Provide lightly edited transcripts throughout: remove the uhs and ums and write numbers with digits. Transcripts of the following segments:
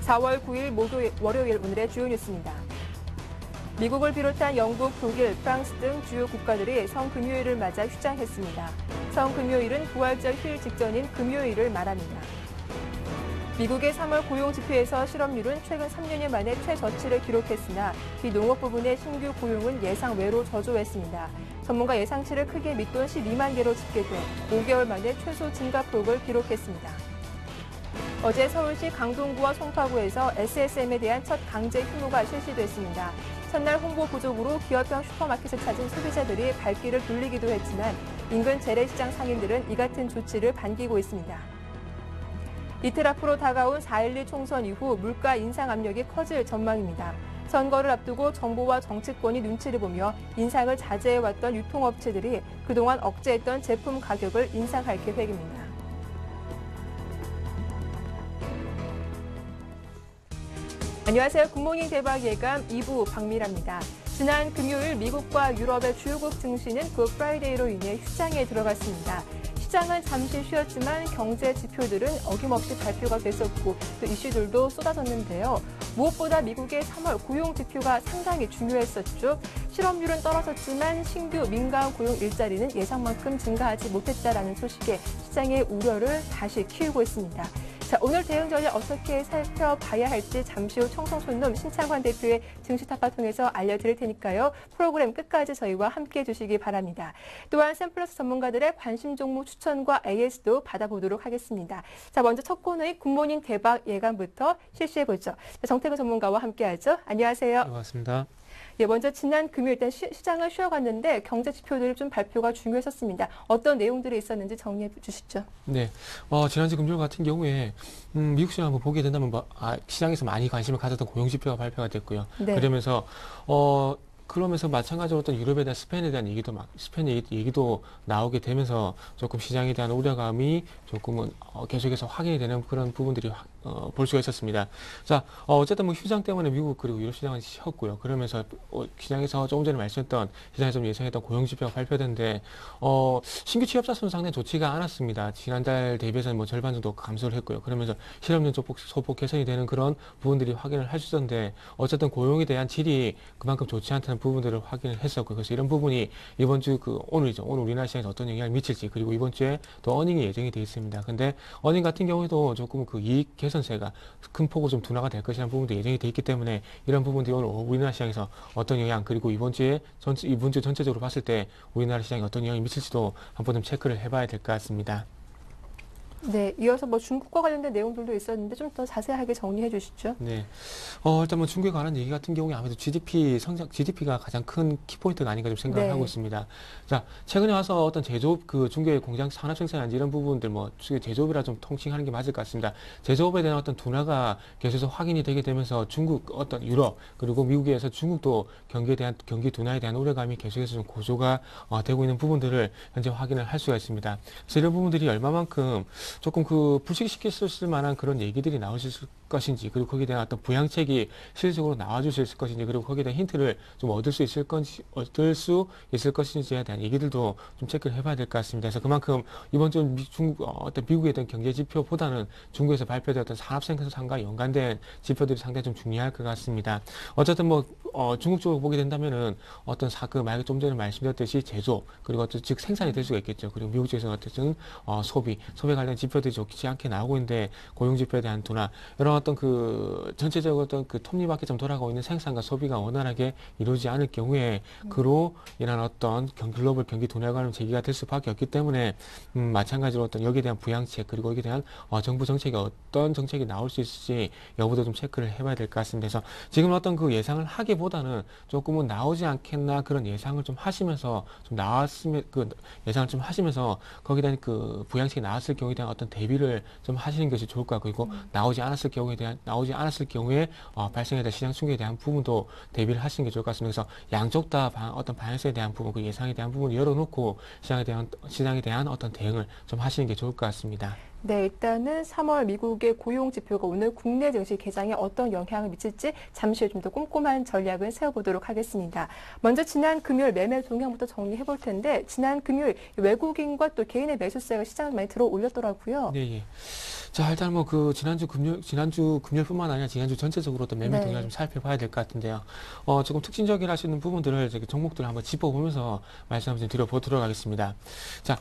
4월 9일 월요일 오늘의 주요 뉴스입니다. 미국을 비롯한 영국, 독일, 프랑스 등 주요 국가들이 성금요일을 맞아 휴장했습니다. 성금요일은 부활절 휴일 직전인 금요일을 말합니다. 미국의 3월 고용지표에서 실업률은 최근 3년여 만에 최저치를 기록했으나 비농업 부분의 신규 고용은 예상 외로 저조했습니다. 전문가 예상치를 크게 밑돈 12만 개로 집계돼 5개월 만에 최소 증가폭을 기록했습니다. 어제 서울시 강동구와 송파구에서 SSM에 대한 첫 강제 휴무가 실시됐습니다. 첫날 홍보 부족으로 기업형 슈퍼마켓을 찾은 소비자들이 발길을 돌리기도 했지만 인근 재래시장 상인들은 이 같은 조치를 반기고 있습니다. 이틀 앞으로 다가온 4.12 총선 이후 물가 인상 압력이 커질 전망입니다. 선거를 앞두고 정부와 정치권이 눈치를 보며 인상을 자제해왔던 유통업체들이 그동안 억제했던 제품 가격을 인상할 계획입니다. 안녕하세요. 굿모닝 대박 예감 2부 박미라입니다. 지난 금요일 미국과 유럽의 주요국 증시는 굿 프라이데이로 인해 휴장에 들어갔습니다. 시장은 잠시 쉬었지만 경제 지표들은 어김없이 발표가 됐었고 또 이슈들도 쏟아졌는데요. 무엇보다 미국의 3월 고용 지표가 상당히 중요했었죠. 실업률은 떨어졌지만 신규 민간 고용 일자리는 예상만큼 증가하지 못했다라는 소식에 시장의 우려를 다시 키우고 있습니다. 자, 오늘 대응 전략 어떻게 살펴봐야 할지 잠시 후 청송손놈 신창환 대표의 증시타파 통해서 알려드릴 테니까요. 프로그램 끝까지 저희와 함께해 주시기 바랍니다. 또한 샘플러스 전문가들의 관심 종목 추천과 AS도 받아보도록 하겠습니다. 자, 먼저 첫 코너인 굿모닝 대박 예감부터 실시해보죠. 정태근 전문가와 함께하죠. 안녕하세요. 네, 반갑습니다. 예, 먼저 지난 금요일 일단 시장을 쉬어갔는데 경제 지표들이 좀 발표가 중요했었습니다. 어떤 내용들이 있었는지 정리해 주시죠. 네, 지난주 금요일 같은 경우에 미국 시장 한번 보게 된다면 시장에서 많이 관심을 가졌던 고용 지표가 발표가 됐고요. 네. 그러면서 마찬가지로 어떤 유럽에 대한 스페인에 대한 스페인 얘기도 나오게 되면서 조금 시장에 대한 우려감이 조금은 계속해서 확인이 되는 그런 부분들이 볼 수가 있었습니다. 자, 어쨌든 뭐 휴장 때문에 미국 그리고 유럽 시장은 쉬었고요. 그러면서 시장에서 조금 전에 말씀했던 시장에서 좀 예상했던 고용 지표가 발표됐는데 신규 취업자 수는 상당히 좋지가 않았습니다. 지난달 대비해서는 뭐 절반 정도 감소를 했고요. 그러면서 실업률 소폭 개선이 되는 그런 부분들이 확인을 할 수 있었는데 어쨌든 고용에 대한 질이 그만큼 좋지 않다는 부분들을 확인을 했었고 그래서 이런 부분이 이번 주 오늘이죠. 오늘 우리나라 시장에서 어떤 영향을 미칠지 그리고 이번 주에 또 어닝이 예정이 되어 있습니다. 근데 어닝 같은 경우에도 조금 그 이익 개선세가 큰 폭으로 좀 둔화가 될 것이라는 부분도 예정이 되어 있기 때문에 이런 부분들이 오늘 우리나라 시장에서 어떤 영향 그리고 이번 주 전체적으로 봤을 때 우리나라 시장에 어떤 영향이 미칠지도 한번 좀 체크를 해봐야 될 것 같습니다. 네, 이어서 뭐 중국과 관련된 내용들도 있었는데 좀 더 자세하게 정리해 주시죠. 네, 일단 뭐 중국에 관한 얘기 같은 경우에 아무래도 GDP가 가장 큰 키포인트가 아닌가 좀 생각을 네. 하고 있습니다. 자, 최근에 와서 어떤 제조업, 중국의 공장 산업 생산이나 이런 부분들 제조업이라 좀 통칭하는 게 맞을 것 같습니다. 제조업에 대한 어떤 둔화가 계속해서 확인이 되게 되면서 유럽, 그리고 미국에서 중국도 경기 둔화에 대한 우려감이 계속해서 좀 고조가 되고 있는 부분들을 현재 확인을 할 수가 있습니다. 그래서 이런 부분들이 얼마만큼 조금 불식시켰을 만한 그런 얘기들이 나오실 것인지 그리고 거기에 대한 어떤 부양책이 실질적으로 나와줄 수 있을 것인지 그리고 거기에 대한 힌트를 좀 얻을 수 있을 것인지에 대한 얘기들도 좀 체크를 해봐야 될 것 같습니다. 그래서 그만큼 이번 주 미국에 대한 경제 지표보다는 중국에서 발표되었던 산업 생산과 연관된 지표들이 상당히 좀 중요할 것 같습니다. 어쨌든 중국 쪽으로 보게 된다면은 어떤 좀 전에 말씀드렸듯이 제조업 그리고 즉 생산이 될 수가 있겠죠. 그리고 미국 쪽에서는 어쨌든 소비 관련 지표들이 좋지 않게 나오고 있는데 고용 지표에 대한 둔화 이런 어떤 전체적으로 어떤 톱니바퀴 좀 돌아가고 있는 생산과 소비가 원활하게 이루어지지 않을 경우에 그로 인한 어떤 글로벌 경기 둔화가 제기가 될 수밖에 없기 때문에 마찬가지로 어떤 여기에 대한 부양책 그리고 여기에 대한 정부 정책이 어떤 정책이 나올 수 있을지 여부도 좀 체크를 해봐야 될 것 같습니다. 그래서 지금 어떤 예상을 하기보다는 조금은 나오지 않겠나 그런 예상을 좀 하시면서 예상을 좀 하시면서 거기에 대한 부양책이 나왔을 경우에 대한 어떤 대비를 좀 하시는 것이 좋을 것 같고 그리고 나오지 않았을 경우에 발생해야 될 시장 충격에 대한 부분도 대비를 하시는 게 좋을 것 같습니다. 그래서 양쪽 다 어떤 방향성에 대한 부분, 예상에 대한 부분을 열어놓고 시장에 대한 어떤 대응을 좀 하시는 게 좋을 것 같습니다. 네, 일단은 3월 미국의 고용 지표가 오늘 국내 증시 개장에 어떤 영향을 미칠지 잠시 후에 좀 더 꼼꼼한 전략을 세워보도록 하겠습니다. 먼저 지난 금요일 매매 동향부터 정리해 볼 텐데 지난 금요일 외국인과 또 개인의 매수세가 시장을 많이 들어 올렸더라고요. 네, 예. 자, 일단 뭐 그 지난주 금요일뿐만 아니라 지난주 전체적으로 또 매매 동향을 좀 살펴봐야 될 것 같은데요. 조금 특징적이라 하시는 부분들을 종목들을 한번 짚어보면서 말씀 한번 드려보도록 하겠습니다. 자,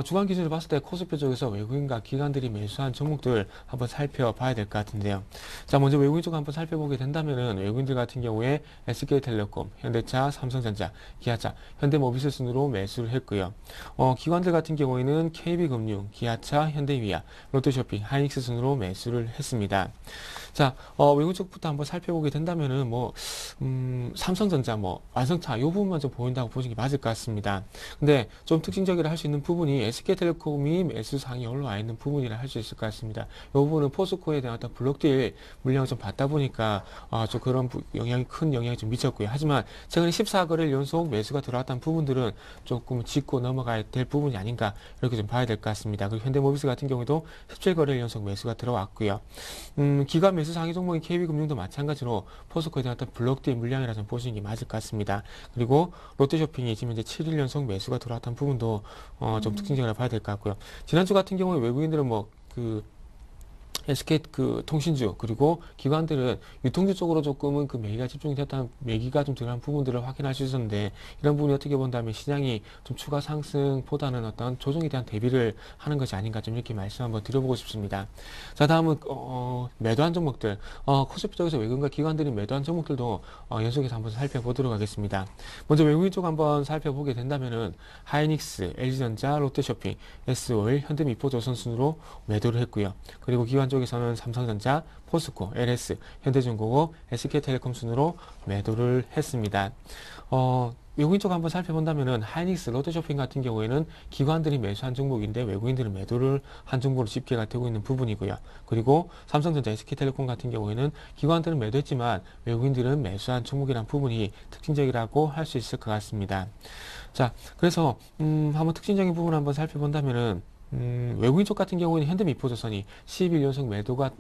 주간 기준으로 봤을 때 코스피 쪽에서 외국인과 기관들이 매수한 종목들 한번 살펴봐야 될 것 같은데요. 자, 먼저 외국인 쪽 한번 살펴보게 된다면은 외국인들 같은 경우에 SK텔레콤, 현대차, 삼성전자, 기아차, 현대모비스 순으로 매수를 했고요. 기관들 같은 경우에는 KB금융, 기아차, 현대위아, 롯데쇼핑, 하이닉스 순으로 매수를 했습니다. 자, 외국 쪽부터 한번 살펴보게 된다면은 삼성전자, 완성차, 이 부분만 좀 보인다고 보시는 게 맞을 것 같습니다. 근데 좀 특징적이라 할 수 있는 부분이 SK텔레콤이 매수상이 올라와 있는 부분이라 할 수 있을 것 같습니다. 이 부분은 포스코에 대한 어떤 블록딜 물량을 좀 받다 보니까, 좀 그런 큰 영향이 좀 미쳤고요. 하지만 최근에 14거래일 연속 매수가 들어왔다는 부분들은 조금 짚고 넘어가야 될 부분이 아닌가, 이렇게 좀 봐야 될 것 같습니다. 그리고 현대모비스 같은 경우도 17거래일 연속 매수가 들어왔고요. 기관 매수 상위 종목인 KB금융도 마찬가지로 포스코에 대한 어떤 블록딜 물량이라 좀 보시는 게 맞을 것 같습니다. 그리고 롯데쇼핑이 지금 이제 7일 연속 매수가 들어왔던 부분도 좀 특징적이라 봐야 될 것 같고요. 지난주 같은 경우에 외국인들은 SK 통신주 그리고 기관들은 유통주 쪽으로 조금은 매기가 집중이 됐다는 매기가 좀 들어간 부분들을 확인할 수 있었는데, 이런 부분이 어떻게 본다면 시장이 좀 추가 상승보다는 어떤 조정에 대한 대비를 하는 것이 아닌가, 좀 이렇게 말씀 한번 드려보고 싶습니다. 자, 다음은 매도한 종목들, 코스피 쪽에서 외국인과 기관들이 매도한 종목들도 연속해서 한번 살펴보도록 하겠습니다. 먼저 외국인 쪽 한번 살펴보게 된다면은 하이닉스, LG전자, 롯데쇼핑, S오일, 현대미포조선 순으로 매도를 했고요. 그리고 기관 쪽에서는 삼성전자, 포스코, LS, 현대중공업, SK텔레콤 순으로 매도를 했습니다. 외국인 쪽 한번 살펴본다면은 하이닉스, 롯데쇼핑 같은 경우에는 기관들이 매수한 종목인데 외국인들은 매도를 한 종목으로 집계가 되고 있는 부분이고요. 그리고 삼성전자, SK텔레콤 같은 경우에는 기관들은 매도했지만 외국인들은 매수한 종목이란 부분이 특징적이라고 할 수 있을 것 같습니다. 자, 그래서 한번 특징적인 부분을 한번 살펴본다면은 외국인 쪽 같은 경우에는 현대미포조선이 12일 연속 매도가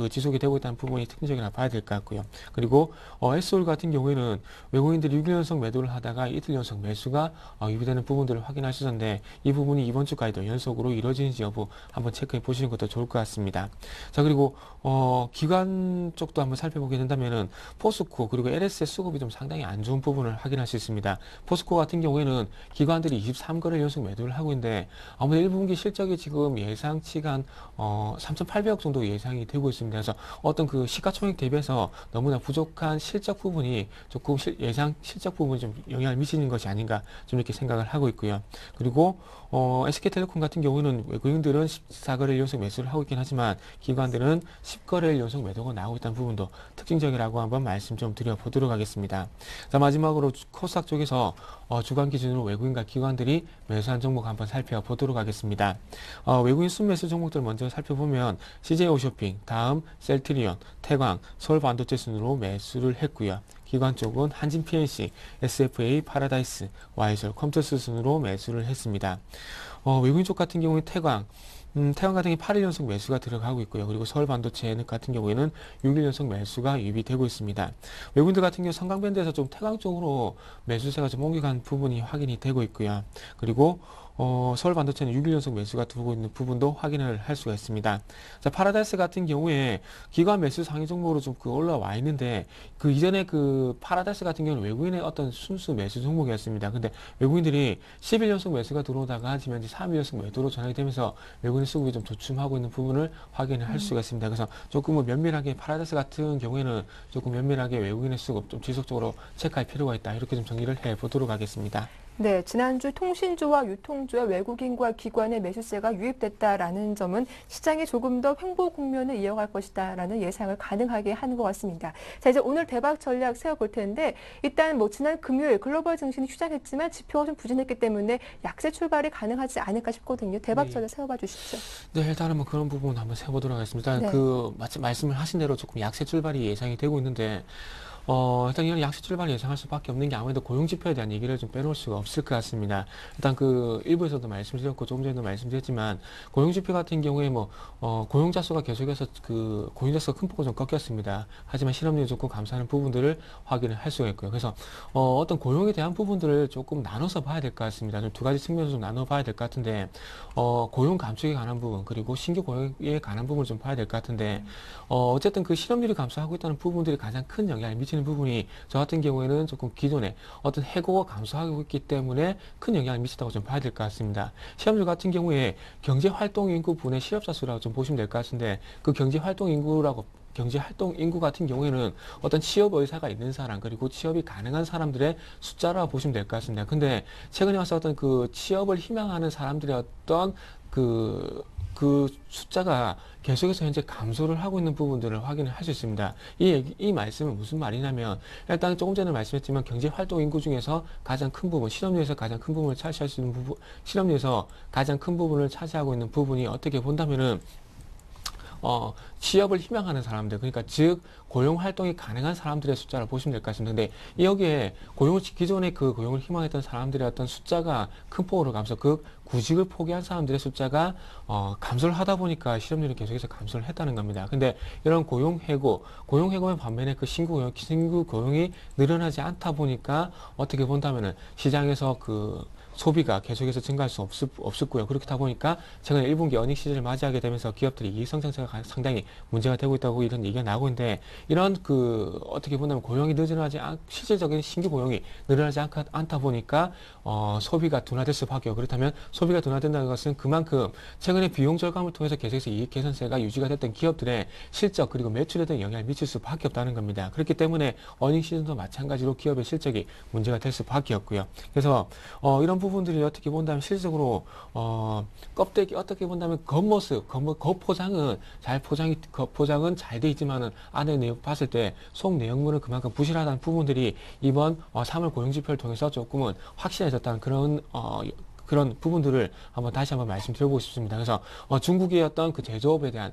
지속이 되고 있다는 부분이 특징적이라 봐야 될 것 같고요. 그리고 S올 같은 경우에는 외국인들이 6일 연속 매도를 하다가 이틀 연속 매수가 유비되는 부분들을 확인할 수 있었는데, 이 부분이 이번 주까지도 연속으로 이루어지는지 여부 한번 체크해 보시는 것도 좋을 것 같습니다. 자, 그리고 기관 쪽도 한번 살펴보게 된다면은 포스코 그리고 LS의 수급이 좀 상당히 안 좋은 부분을 확인할 수 있습니다. 포스코 같은 경우에는 기관들이 23거래일 연속 매도를 하고 있는데, 아무래도 1분기 실적이 지금 예상치가 한 3,800억 정도 예상이 되고 있습니다. 그래서 어떤 시가총액 대비해서 너무나 부족한 실적 부분이 조금 예상 실적 부분이 좀 영향을 미치는 것이 아닌가, 좀 이렇게 생각을 하고 있고요. 그리고 SK텔레콤 같은 경우는 외국인들은 14거래일 연속 매수를 하고 있긴 하지만 기관들은 10거래일 연속 매도가 나오고 있다는 부분도 특징적이라고 한번 말씀 좀 드려보도록 하겠습니다. 자, 마지막으로 코스닥 쪽에서 주간 기준으로 외국인과 기관들이 매수한 종목 한번 살펴보도록 하겠습니다. 외국인 순매수 종목들 먼저 살펴보면 CJ오쇼핑, 다음 셀트리온, 태광, 서울반도체 순으로 매수를 했고요. 기관 쪽은 한진PNC, SFA, 파라다이스, 와이설, 컴투스 순으로 매수를 했습니다. 외국인 쪽 같은 경우에 태광 같은 경우 8일 연속 매수가 들어가고 있고요. 그리고 서울반도체 같은 경우에는 6일 연속 매수가 유입되고 있습니다. 외국인들 같은 경우 성강밴드에서 좀 태광 쪽으로 매수세가 좀 옮겨간 부분이 확인이 되고 있고요. 그리고 서울반도체는 6일 연속 매수가 들어오고 있는 부분도 확인을 할 수가 있습니다. 자, 파라다이스 같은 경우에 기관 매수 상위 종목으로 좀 올라와 있는데, 이전에 파라다이스 같은 경우는 외국인의 어떤 순수 매수 종목이었습니다. 근데 외국인들이 10일 연속 매수가 들어오다가 지금 현재 3일 연속 매도로 전환이 되면서 외국인 수급이 좀 조춤하고 있는 부분을 확인을 할 수가 있습니다. 그래서 조금 면밀하게 파라다이스 같은 경우에는 조금 면밀하게 외국인의 수급 좀 지속적으로 체크할 필요가 있다, 이렇게 좀 정리를 해 보도록 하겠습니다. 네, 지난주 통신주와 유통주와 외국인과 기관의 매수세가 유입됐다라는 점은 시장이 조금 더 횡보 국면을 이어갈 것이다라는 예상을 가능하게 하는 것 같습니다. 자, 이제 오늘 대박 전략 세워볼 텐데, 일단 지난 금요일 글로벌 증시는 휴장했지만 지표가 좀 부진했기 때문에 약세 출발이 가능하지 않을까 싶거든요. 대박 전략 세워봐 주시죠. 네, 일단은 그런 부분 한번 세워보도록 하겠습니다. 일단 네. 말씀을 하신 대로 조금 약세 출발이 예상이 되고 있는데, 일단 이런 약세 출발을 예상할 수밖에 없는 게 아무래도 고용 지표에 대한 얘기를 좀 빼놓을 수가 없을 것 같습니다. 일단 그 일부에서도 말씀드렸고 조금 전에도 말씀드렸지만 고용 지표 같은 경우에 뭐 고용자 수가 계속해서 그 고용자 수가 큰 폭으로 좀 꺾였습니다. 하지만 실업률이 조금 감소하는 부분들을 확인을 할 수가 있고요. 그래서 어떤 고용에 대한 부분들을 조금 나눠서 봐야 될 것 같습니다. 좀 두 가지 측면에서 좀 나눠 봐야 될 것 같은데 고용 감축에 관한 부분 그리고 신규 고용에 관한 부분을 좀 봐야 될 것 같은데 어쨌든 그 실업률이 감소하고 있다는 부분들이 가장 큰 영향을 미치는 부분이 저 같은 경우에는 조금 기존에 어떤 해고가 감소하고 있기 때문에 큰 영향을 미쳤다고 좀 봐야 될 것 같습니다. 실업률 같은 경우에 경제활동 인구 분의 실업자 수라고 좀 보시면 될 것 같은데 그 경제활동 인구 같은 경우에는 어떤 취업 의사가 있는 사람 그리고 취업이 가능한 사람들의 숫자라고 보시면 될 것 같습니다. 근데 최근에 와서 어떤 그 취업을 희망하는 사람들의 어떤 그 숫자가 계속해서 현재 감소를 하고 있는 부분들을 확인을 할 수 있습니다. 이 말씀은 무슨 말이냐면 일단 조금 전에 말씀했지만 경제활동 인구 중에서 가장 큰 부분, 실업률에서 가장 큰 부분을 차지할 수 있는 부분, 실업률에서 가장 큰 부분을 차지하고 있는 부분이 어떻게 본다면은 취업을 희망하는 사람들, 그러니까 즉 고용 활동이 가능한 사람들의 숫자를 보시면 될 것 같습니다. 근데 여기에 기존에 그 고용을 희망했던 사람들의 어떤 숫자가 큰 폭으로 감소, 그 구직을 포기한 사람들의 숫자가 감소를 하다 보니까 실업률이 계속해서 감소를 했다는 겁니다. 근데 이런 고용해고의 반면에 그 신규 고용이 늘어나지 않다 보니까 어떻게 본다면은 시장에서 그 소비가 계속해서 증가할 수 없었고요. 그렇다 보니까 최근에 1분기 어닝 시즌을 맞이하게 되면서 기업들이 이익 성장세가 상당히 문제가 되고 있다고 이런 얘기가 나오고 있는데 이런 어떻게 보면 고용이 실질적인 신규 고용이 늘어나지 않다 보니까 소비가 둔화될 수밖에 없고 그렇다면 소비가 둔화된다는 것은 그만큼 최근에 비용 절감을 통해서 계속해서 이익 개선세가 유지가 됐던 기업들의 실적 그리고 매출에 대한 영향을 미칠 수밖에 없다는 겁니다. 그렇기 때문에 어닝 시즌도 마찬가지로 기업의 실적이 문제가 될 수밖에 없고요. 그래서 이런 부분들이 어떻게 본다면 실질적으로 껍데기 어떻게 본다면 겉포장은 포장은 잘 돼 있지만은 안에 내용 봤을 때 속 내용물은 그만큼 부실하다는 부분들이 이번 3월 고용지표를 통해서 조금은 확실해졌다는 그런 부분들을 다시 한번 말씀드려보고 싶습니다. 그래서 중국의 어떤 그 제조업에 대한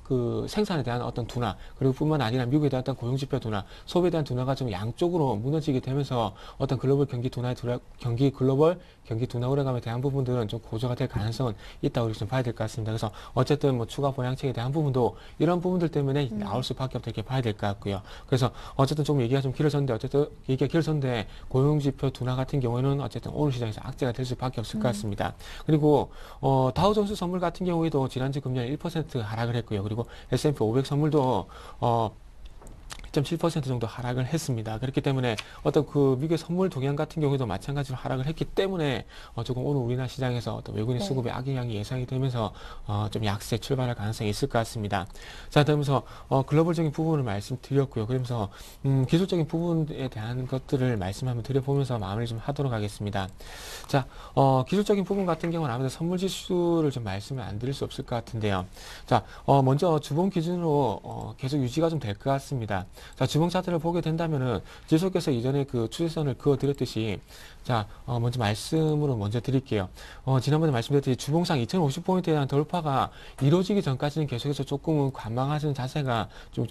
그 생산에 대한 어떤 둔화 그리고 뿐만 아니라 미국에 대한 어떤 고용지표 둔화, 소비에 대한 둔화가 좀 양쪽으로 무너지게 되면서 어떤 글로벌 경기 둔화 우려감에 대한 부분들은 좀 고조가 될 가능성은 있다고 좀 봐야 될 것 같습니다. 그래서 어쨌든 뭐 추가 보양책에 대한 부분도 이런 부분들 때문에 나올 수밖에 없다 이렇게 봐야 될 것 같고요. 그래서 어쨌든 좀 얘기가 좀 길어졌는데 고용지표 둔화 같은 경우에는 어쨌든 오늘 시장에서 악재가 될 수밖에 없을 것 같습니다. 그리고 다우존스 선물 같은 경우에도 지난주 금요일 1% 하락을 했고요. 그리고 S&P 500 선물도 2.7% 정도 하락을 했습니다. 그렇기 때문에 어떤 그 미국의 선물 동향 같은 경우에도 마찬가지로 하락을 했기 때문에 조금 오늘 우리나라 시장에서 어떤 외국인 수급의 악영향이 예상이 되면서 좀 약세 출발할 가능성이 있을 것 같습니다. 자, 그러면서 글로벌적인 부분을 말씀드렸고요. 그러면서 기술적인 부분에 대한 것들을 말씀 한번 드려보면서 마무리 좀 하도록 하겠습니다. 자, 기술적인 부분 같은 경우는 아무래도 선물 지수를 좀 말씀을 안 드릴 수 없을 것 같은데요. 자, 먼저 주봉 기준으로 계속 유지가 좀 될 것 같습니다. 자, 주봉 차트를 보게 된다면은 지속해서 이전에 그 추세선을 그어드렸듯이 자, 먼저 말씀으로 먼저 드릴게요. 지난번에 말씀드렸듯이 주봉상 2050포인트에 대한 돌파가 이루어지기 전까지는 계속해서 조금은 관망하는 자세가 좀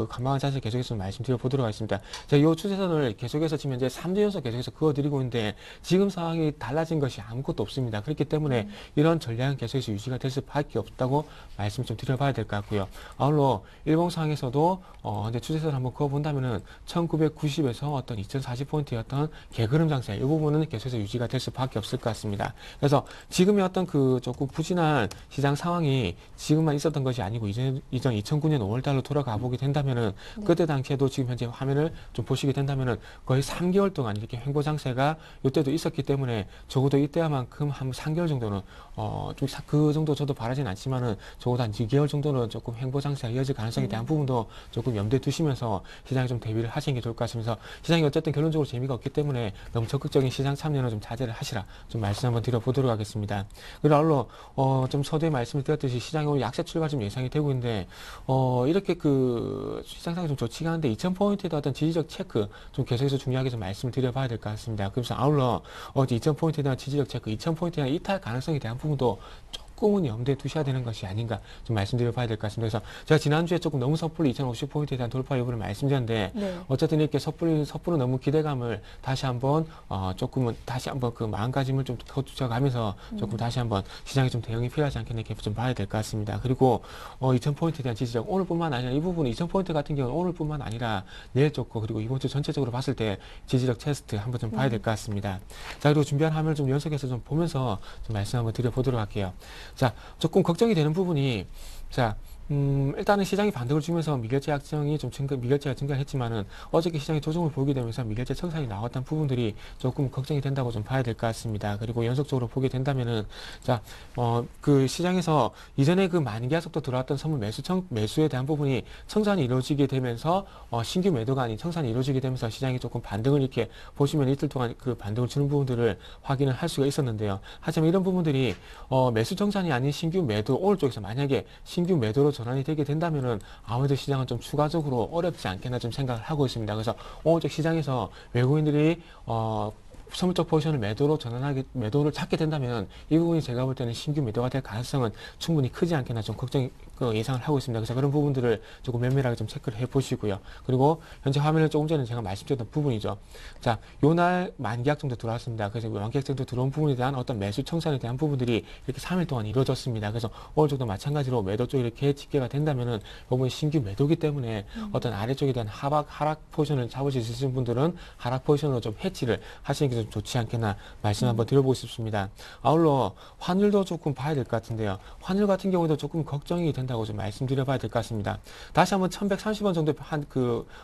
관망한 자세 계속해서 말씀드려 보도록 하겠습니다. 자, 이 추세선을 계속해서 지금 현재 3주 연속 계속해서 그어드리고 있는데 지금 상황이 달라진 것이 아무것도 없습니다. 그렇기 때문에 이런 전략은 계속해서 유지가 될 수밖에 없다고 말씀 좀 드려봐야 될 것 같고요. 아울러 일봉상에서도 현재 추세선을 한번 그어본다면은 1990에서 어떤 2040포인트였던 개그름 장세 이 부분은 계속해서 유지가 될 수밖에 없을 것 같습니다. 그래서 지금의 어떤 그 조금 부진한 시장 상황이 지금만 있었던 것이 아니고 이전 2009년 5월달로 돌아가 보게 된다면은 그때 당시에도 지금 현재 화면을 좀 보시게 된다면은 거의 3개월 동안 이렇게 횡보 장세가 이때도 있었기 때문에 적어도 이때만큼 한 3개월 정도는 좀 그 정도 저도 바라진 않지만은 적어도 한 2개월 정도는 조금 횡보 장세가 이어질 가능성에 대한 부분도 조금 염두에 두시면서 시장에 좀 대비를 하시는 게 좋을 것 같습니다. 시장이 어쨌든 결론적으로 재미가 없기 때문에 너무 적극적인 시장 참여는 좀 자제를 하시라 좀 말씀 한번 드려보도록 하겠습니다. 그리고 아울러 좀 서두에 말씀을 드렸듯이 시장이 오늘 약세 출발 좀 예상이 되고 있는데 이렇게 그 시장상이 좀 좋지가 않은데 2000포인트에 대한 어떤 지지적 체크 좀 계속해서 중요하게 좀 말씀을 드려봐야 될 것 같습니다. 그래서 아울러 2000포인트에 대한 지지적 체크, 2000포인트에 대한 이탈 가능성에 대한 부분도 꿈은 염두에 두셔야 되는 것이 아닌가 좀 말씀드려봐야 될 것 같습니다. 그래서 제가 지난주에 조금 너무 섣불리 2050포인트에 대한 돌파 여부를 말씀드렸는데 네. 어쨌든 이렇게 섣불리 너무 기대감을 다시 한번 조금은 다시 한번 그 마음가짐을 좀 거두셔가면서 조금 다시 한번 시장에 좀 대응이 필요하지 않겠나 이렇게 좀 봐야 될 것 같습니다. 그리고 2000포인트에 대한 지지적 오늘뿐만 아니라 이 부분은 2000포인트 같은 경우는 오늘뿐만 아니라 내일 쪽 그리고 이번 주 전체적으로 봤을 때 지지적 테스트 한번 좀 봐야 될 것 같습니다. 자, 그리고 준비한 화면을 좀 연속해서 좀 보면서 좀 말씀 한번 드려보도록 할게요. 자, 조금 걱정이 되는 부분이, 자, 일단은 시장이 반등을 주면서 미결제 약정이 좀 미결제가 증가했지만은 어저께 시장이 조정을 보이게 되면서 미결제 청산이 나왔던 부분들이 조금 걱정이 된다고 좀 봐야 될 것 같습니다. 그리고 연속적으로 보게 된다면은, 자, 그 시장에서 이전에 그 만기하속도 들어왔던 선물 매수에 대한 부분이 청산이 이루어지게 되면서, 신규 매도가 아닌 청산이 이루어지게 되면서 시장이 조금 반등을 이렇게 보시면 이틀 동안 그 반등을 주는 부분들을 확인을 할 수가 있었는데요. 하지만 이런 부분들이, 매수 청산이 아닌 신규 매도, 오늘 쪽에서 만약에 신규 매도로 전환이 되게 된다면은 아무래도 시장은 좀 추가적으로 어렵지 않겠나 좀 생각을 하고 있습니다. 그래서 오늘 시장에서 외국인들이 선물적 포지션을 매도를 찾게 된다면 이 부분이 제가 볼 때는 신규 매도가 될 가능성은 충분히 크지 않겠나 좀 예상을 하고 있습니다. 그래서 그런 부분들을 조금 면밀하게 좀 체크를 해 보시고요. 그리고 현재 화면을 조금 전에 제가 말씀드렸던 부분이죠. 자, 요날 만기약 정도 들어왔습니다. 그래서 만기약 정도 들어온 부분에 대한 어떤 매수 청산에 대한 부분들이 이렇게 3일 동안 이루어졌습니다. 그래서 오늘 정도 마찬가지로 매도 쪽이 이렇게 집계가 된다면은 요번에 신규 매도기 때문에 어떤 아래쪽에 대한 하락 포지션을 잡으실 수 있는 분들은 하락 포지션으로 좀 해치를 하시는 게 좀 좋지 않겠나 말씀 한번 드려보고 싶습니다. 아울러 환율도 조금 봐야 될 것 같은데요. 환율 같은 경우도 조금 걱정이 된다고 좀 말씀드려봐야 될 것 같습니다. 다시 한번 1130원 정도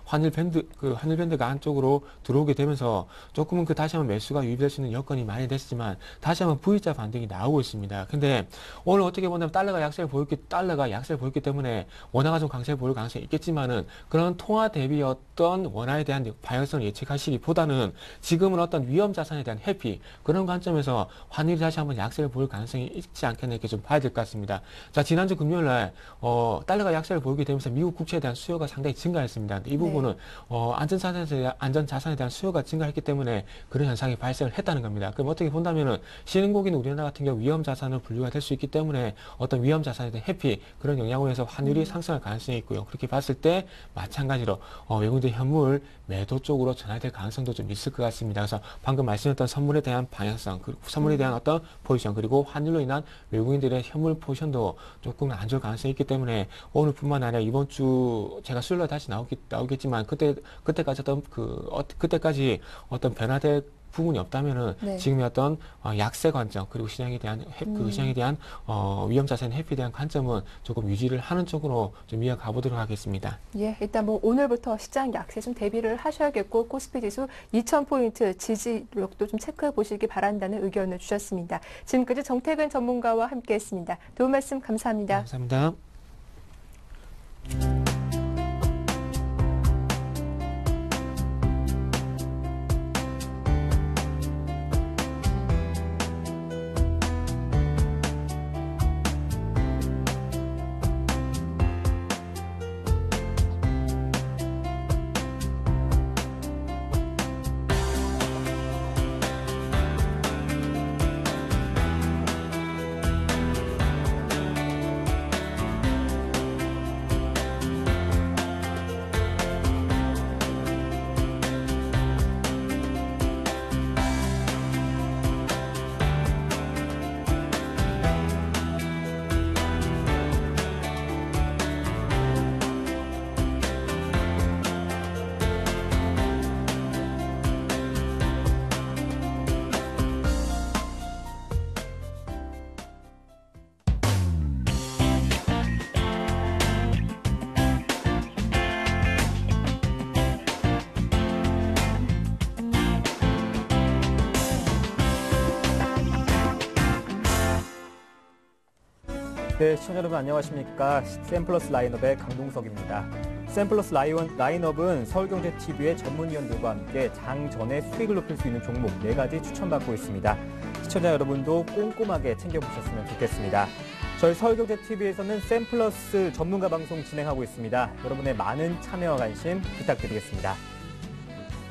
환율 밴드가 안쪽으로 들어오게 되면서 조금은 다시 한번 매수가 유입될 수 있는 여건이 많이 됐지만 다시 한번 V자 반등이 나오고 있습니다. 근데 오늘 어떻게 보면 달러가 약세를 보였기 때문에 원화가 좀 강세를 보일 가능성이 있겠지만은 그런 통화 대비 어떤 원화에 대한 방향성을 예측하시기보다는 지금은 어떤 위험 자산에 대한 회피 그런 관점에서 환율이 다시 한번 약세를 보일 가능성이 있지 않겠나 이렇게 좀 봐야 될 것 같습니다. 자, 지난주 금요일 날 달러가 약세를 보이게 되면서 미국 국채에 대한 수요가 상당히 증가했습니다. 이 부분은 안전 자산에 대한 수요가 증가했기 때문에 그런 현상이 발생을 했다는 겁니다. 그럼 어떻게 본다면은 신흥국인 우리나라 같은 경우 위험 자산을 분류가 될 수 있기 때문에 어떤 위험 자산에 대한 회피 그런 영향으로 해서 환율이 상승할 가능성이 있고요. 그렇게 봤을 때 마찬가지로 외국인들 현물 매도 쪽으로 전환될 가능성도 좀 있을 것 같습니다. 그래서 방금 말씀드렸던 선물에 대한 방향성, 그리고 선물에 대한 어떤 포지션, 그리고 환율로 인한 외국인들의 현물 포지션도 조금 안 좋을 가능성이 있기 때문에 오늘뿐만 아니라 이번 주 제가 수요일에 다시 나오겠지만 그때까지 어떤 변화될 부분이 없다면은 네. 지금의 어떤 약세 관점 그리고 시장에 대한 위험 자산 회피에 대한 관점은 조금 유지를 하는 쪽으로 좀 이어가 보도록 하겠습니다. 예, 일단 뭐 오늘부터 시장 약세 좀 대비를 하셔야겠고 코스피 지수 2000포인트 지지력도 좀 체크해 보시기 바란다는 의견을 주셨습니다. 지금까지 정태근 전문가와 함께했습니다. 도움 말씀 감사합니다. 감사합니다. 네, 시청자 여러분 안녕하십니까. 샘플러스 라인업의 강동석입니다. 샘플러스 라인업은 서울경제TV의 전문위원들과 함께 장 전에 수익을 높일 수 있는 종목 4가지 추천받고 있습니다. 시청자 여러분도 꼼꼼하게 챙겨보셨으면 좋겠습니다. 저희 서울경제TV에서는 샘플러스 전문가 방송 진행하고 있습니다. 여러분의 많은 참여와 관심 부탁드리겠습니다.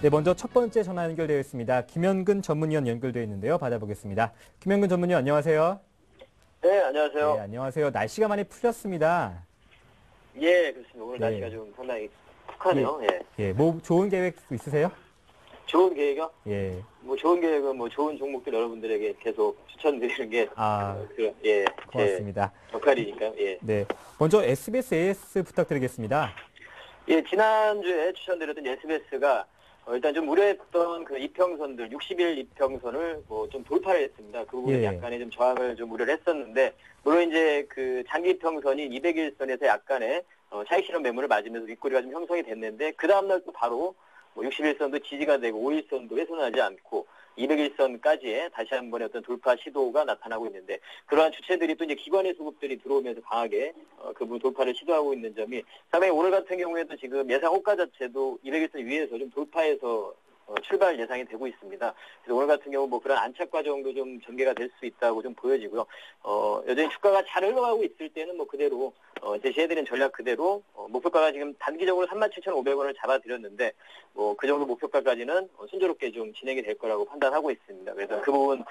네, 먼저 첫 번째 전화 연결되어 있습니다. 김현근 전문위원 연결되어 있는데요. 받아보겠습니다. 김현근 전문위원 안녕하세요. 네, 안녕하세요. 네, 안녕하세요. 날씨가 많이 풀렸습니다. 예, 그렇습니다. 오늘 네. 날씨가 좀 상당히 푹하네요. 예. 예, 뭐 좋은 계획 있으세요? 좋은 계획이요? 예. 뭐 좋은 계획은 뭐 좋은 종목들 여러분들에게 계속 추천드리는 게 예, 고맙습니다. 제 역할이니까요. 예. 네, 먼저 SBS AS 부탁드리겠습니다. 예, 지난주에 추천드렸던 SBS가 일단 좀 우려했던 그 이평선들, 60일 이평선을 뭐 좀 돌파를 했습니다. 그 부분에 예. 약간의 좀 저항을 좀 우려를 했었는데, 물론 이제 그 장기 이평선인 200일선에서 약간의 차익 실현 매물을 맞으면서 윗꼬리가 좀 형성이 됐는데, 그 다음날 또 바로 뭐 61선도 지지가 되고 5일선도 훼손하지 않고 200일선까지의 다시 한 번의 어떤 돌파 시도가 나타나고 있는데, 그러한 주체들이 또 이제 기관의 수급들이 들어오면서 강하게 그 부분 돌파를 시도하고 있는 점이 상당히 오늘 같은 경우에도 지금 예상 호가 자체도 200일선 위에서 좀 돌파해서 출발 예상이 되고 있습니다. 그래서 오늘 같은 경우 뭐 그런 안착 과정도 좀 전개가 될 수 있다고 좀 보여지고요. 여전히 주가가 잘 흘러가고 있을 때는 뭐 그대로 제시해드린 전략 그대로 목표가가 지금 단기적으로 37,500원을 잡아드렸는데 뭐 그 정도 목표가까지는 순조롭게 좀 진행이 될 거라고 판단하고 있습니다. 그래서 그 부분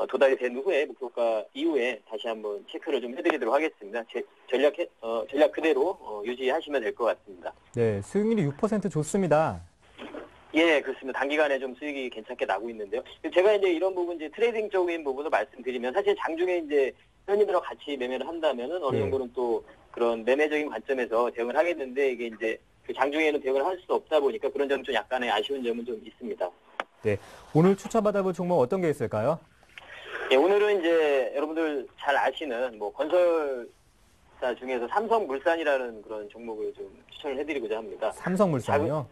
도달이 된 후에 목표가 이후에 다시 한번 체크를 좀 해드리도록 하겠습니다. 전략 그대로 유지하시면 될 것 같습니다. 네, 수익률이 6% 좋습니다. 예, 그렇습니다. 단기간에 좀 수익이 괜찮게 나고 있는데요. 제가 이제 이런 부분, 이제 트레이딩적인 부분을 말씀드리면, 사실 장중에 이제 회원님들하고 같이 매매를 한다면은 어느 예. 정도는 또 그런 매매적인 관점에서 대응을 하겠는데, 이게 이제 그 장중에는 대응을 할 수 없다 보니까 그런 점 좀 약간의 아쉬운 점은 좀 있습니다. 네, 오늘 추천받아볼 종목 어떤 게 있을까요? 예, 오늘은 이제 여러분들 잘 아시는 뭐 건설사 중에서 삼성물산이라는 그런 종목을 좀 추천을 해드리고자 합니다. 삼성물산이요?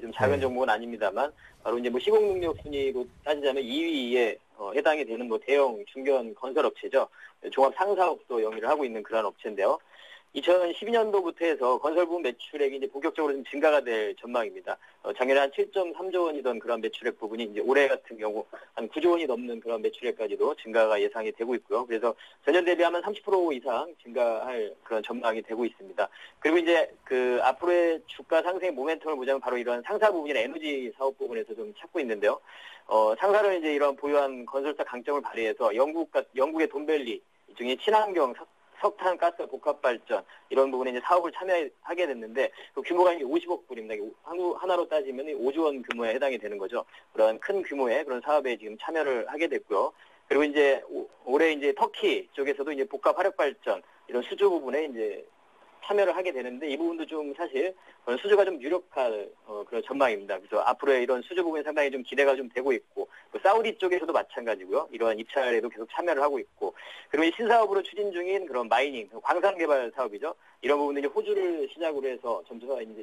좀 작은 네. 종목은 아닙니다만 바로 이제 뭐 시공능력 순위로 따지자면 2위에 해당이 되는 뭐 대형 중견 건설 업체죠. 종합 상사업소 영위를 하고 있는 그런 업체인데요. 2012년도부터 해서 건설 부분 매출액이 이제 본격적으로 좀 증가가 될 전망입니다. 작년에 한 7.3조 원이던 그런 매출액 부분이 이제 올해 같은 경우 한 9조 원이 넘는 그런 매출액까지도 증가가 예상이 되고 있고요. 그래서 전년 대비하면 30% 이상 증가할 그런 전망이 되고 있습니다. 그리고 이제 그 앞으로의 주가 상승의 모멘텀을 보자면 바로 이런 상사 부분이나 에너지 사업 부분에서 좀 찾고 있는데요. 상사는 이제 이런 보유한 건설사 강점을 발휘해서 영국의 돈벨리 이 중에 친환경 석탄, 가스, 복합 발전 이런 부분에 이제 사업을 참여하게 됐는데 그 규모가 이제 50억 불입니다. 한국 하나로 따지면 5조 원 규모에 해당이 되는 거죠. 그런 큰 규모의 그런 사업에 지금 참여를 하게 됐고요. 그리고 이제 올해 이제 터키 쪽에서도 이제 복합 화력 발전 이런 수주 부분에 이제 참여를 하게 되는데 이 부분도 좀 사실 수주가 좀 유력할 그런 전망입니다. 그래서 앞으로의 이런 수주 부분이 상당히 좀 기대가 좀 되고 있고 또 사우디 쪽에서도 마찬가지고요. 이러한 입찰에도 계속 참여를 하고 있고 그리고 이 신사업으로 추진 중인 그런 마이닝, 광산 개발 사업이죠. 이런 부분은 이제 호주를 시작으로 해서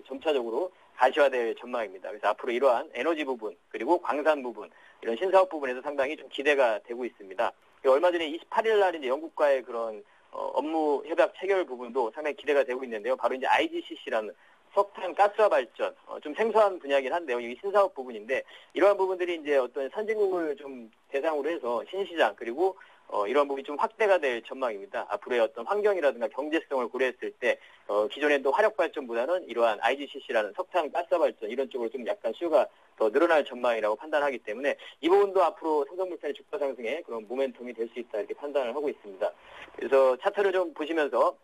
점차적으로 가시화될 전망입니다. 그래서 앞으로 이러한 에너지 부분 그리고 광산 부분 이런 신사업 부분에서 상당히 좀 기대가 되고 있습니다. 얼마 전에 28일 날 이제 영국과의 그런 업무 협약 체결 부분도 상당히 기대가 되고 있는데요. 바로 이제 IGCC라는 석탄 가스화 발전, 좀 생소한 분야이긴 한데요. 이 신사업 부분인데, 이러한 부분들이 이제 어떤 선진국을 좀 대상으로 해서 신시장, 그리고 이런 부분이 좀 확대가 될 전망입니다. 앞으로의 어떤 환경이라든가 경제성을 고려했을 때, 기존의 또 화력 발전보다는 이러한 IGCC라는 석탄 가스화 발전, 이런 쪽으로 좀 약간 수요가 더 늘어날 전망이라고 판단하기 때문에 이 부분도 앞으로 삼성물산의 주가 상승에 그런 모멘텀이 될 수 있다 이렇게 판단을 하고 있습니다. 그래서 차트를 좀 보시면서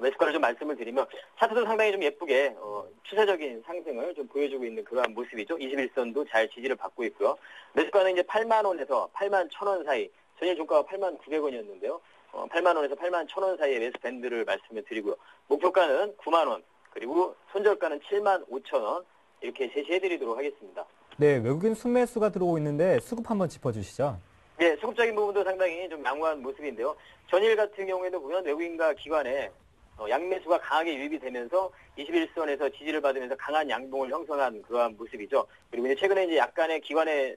매수가를 좀 말씀을 드리면 차트도 상당히 좀 예쁘게 추세적인 상승을 좀 보여주고 있는 그러한 모습이죠. 21선도 잘 지지를 받고 있고요. 매수가는 이제 8만 원에서 8만 1,000원 사이, 전일 종가가 8만 900원이었는데요. 8만 원에서 8만 1,000원 사이의 매수 밴드를 말씀을 드리고요. 목표가는 9만 원, 그리고 손절가는 7만 5천 원 이렇게 제시해드리도록 하겠습니다. 네, 외국인 순매수가 들어오고 있는데 수급 한번 짚어주시죠. 네, 수급적인 부분도 상당히 좀 양호한 모습인데요. 전일 같은 경우에도 보면 외국인과 기관의 양매수가 강하게 유입이 되면서 21선에서 지지를 받으면서 강한 양봉을 형성한 그러한 모습이죠. 그리고 이제 최근에 이제 약간의 기관의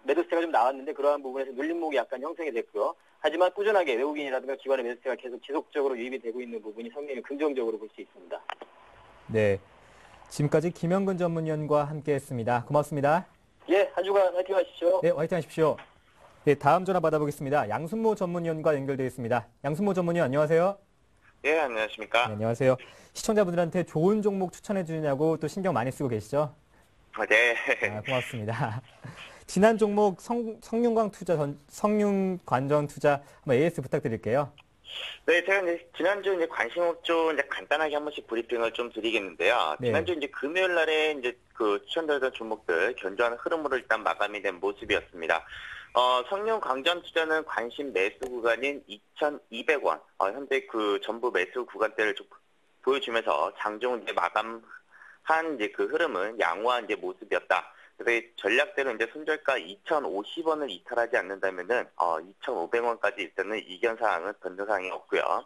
매도세가 좀 나왔는데 그러한 부분에서 눌림목이 약간 형성이 됐고요. 하지만 꾸준하게 외국인이라든가 기관의 매도세가 계속 지속적으로 유입이 되고 있는 부분이 상당히 긍정적으로 볼 수 있습니다. 네, 지금까지 김영근 전문위원과 함께했습니다. 고맙습니다. 예, 한 주간 화이팅 하십시오. 네, 화이팅 하십시오. 네, 다음 전화 받아보겠습니다. 양순모 전문위원과 연결되어 있습니다. 양순모 전문위원 안녕하세요. 예, 안녕하십니까. 네, 안녕하세요. 시청자분들한테 좋은 종목 추천해 주냐고 또 신경 많이 쓰고 계시죠? 네. 고맙습니다. 지난 종목 성균관전 투자 한번 AS 부탁드릴게요. 네, 제가 이제 지난주 이제 관심업종 이제 간단하게 한 번씩 브리핑을 좀 드리겠는데요. 네. 지난주 이제 금요일 날에 이제 그 추천드렸던 종목들 견조한 흐름으로 일단 마감이 된 모습이었습니다. 성균광전 투자는 관심 매수 구간인 2,200원, 현재 그 전부 매수 구간대를 좀 보여주면서 장중 이제 마감한 이제 그 흐름은 양호한 이제 모습이었다. 그래서 전략대로 이제 손절가 2,050원을 이탈하지 않는다면은 2,500원까지 일단은 이견 사항은 변동 사항이 없고요.